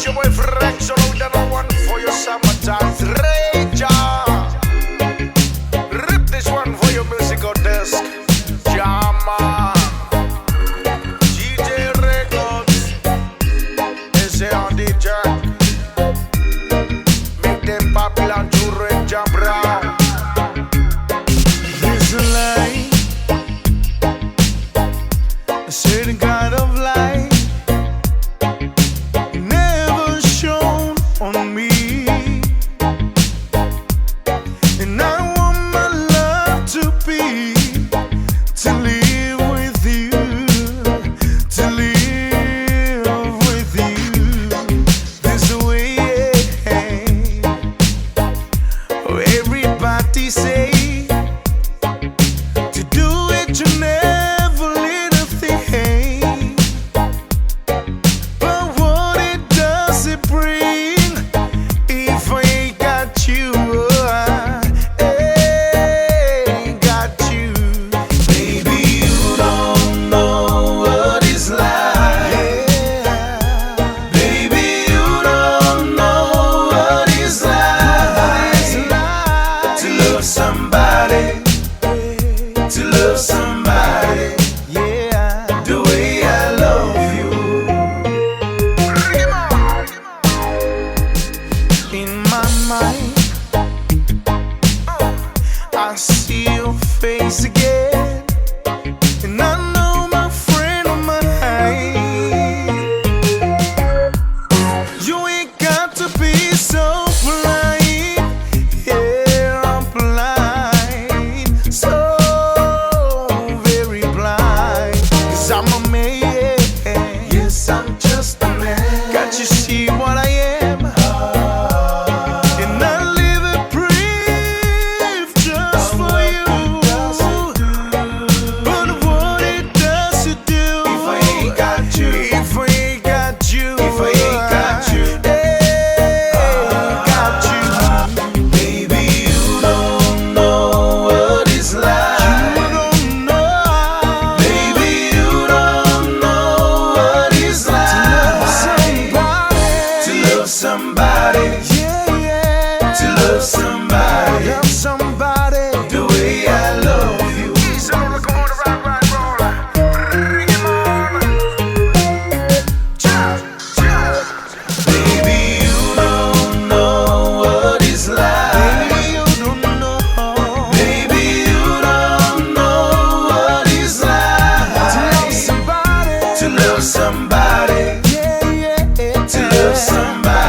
your boy Frank, so loud and one for your summertime Ranger. Rip this one for your musical desk. Jama DJ Records. Ese on DJ. Make them popular to Ranger Brown. There's a light, a certain kind of light never shone on me, and I want my love to be, to live with you, to live with you. There's a way, everybody say to do it, you never let a thing. But what it does, it bring if I ain't got you, I ain't got you. Baby, you don't know what it's like. Baby, you don't know what it's like to love somebody, to love somebody, yeah, the way I love you. In my mind, I see your face again, and I know my friend of mine. You ain't got to be so blind, yeah, I'm blind, so very blind. 'Cause I'm a man, yes, I'm just a man. Got you see what I am, and I live a brief just for you. But what it does to do if I ain't got you, if I ain't got you, if I ain't got you, got you. Baby, you don't know what it's like. You don't know. Baby, you don't know what it's like to love somebody, yeah, yeah, to love somebody, love somebody the way I love you. Easy on the corner, right, roll. Bring him on. Cha, cha. Baby, you don't know what it's like. Baby, you don't know. Baby, you don't know what it's like to love somebody, yeah, yeah, to love somebody.